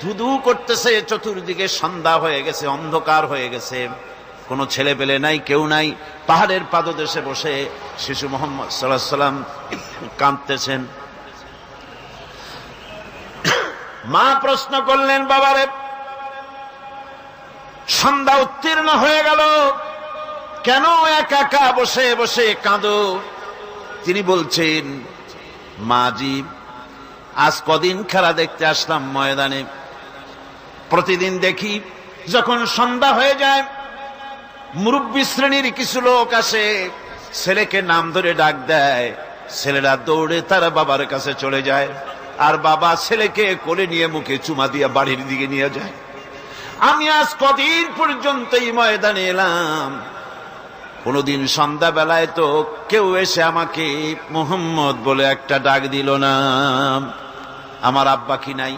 ধুধু করতেছে, চতুর্দিকে সন্ধ্যা হয়ে গেছে, অন্ধকার হয়ে গেছে, কোনো ছেলে পেলে নাই, কেউ নাই। পাহাড়ের পাদদেশে বসে শিশু মোহাম্মদ সাল্লাল্লাহু আলাইহি ওয়াসাল্লাম কাঁদতেছেন। মা প্রশ্ন করলেন, বাবারে সন্ধ্যা উত্তীর্ণ হয়ে গেল, কেন একা একা বসে বসে কাঁদো? তিনি বলছেন, মাজি আজ কদিন খেলা দেখতে আসলাম ময়দানে, প্রতিদিন দেখি যখন সন্ধ্যা হয়ে যায় মুরব্বী শ্রেণীর কিছু লোক আসে, ছেলেকে নাম ধরে ডাক দেয়, ছেলেরা দৌড়ে তার বাবার কাছে চলে যায়, আর বাবা ছেলেকে কোলে নিয়ে মুখে চুমা দিয়ে বাড়ির দিকে নিয়ে যায়। আমি আজ কদিন পর্যন্ত এই ময়দানে এলাম, কোনদিন সন্ধ্যা বেলায় তো কেউ এসে আমাকে মুহাম্মদ বলে একটা ডাক দিল না। আমার আব্বা কি নাই?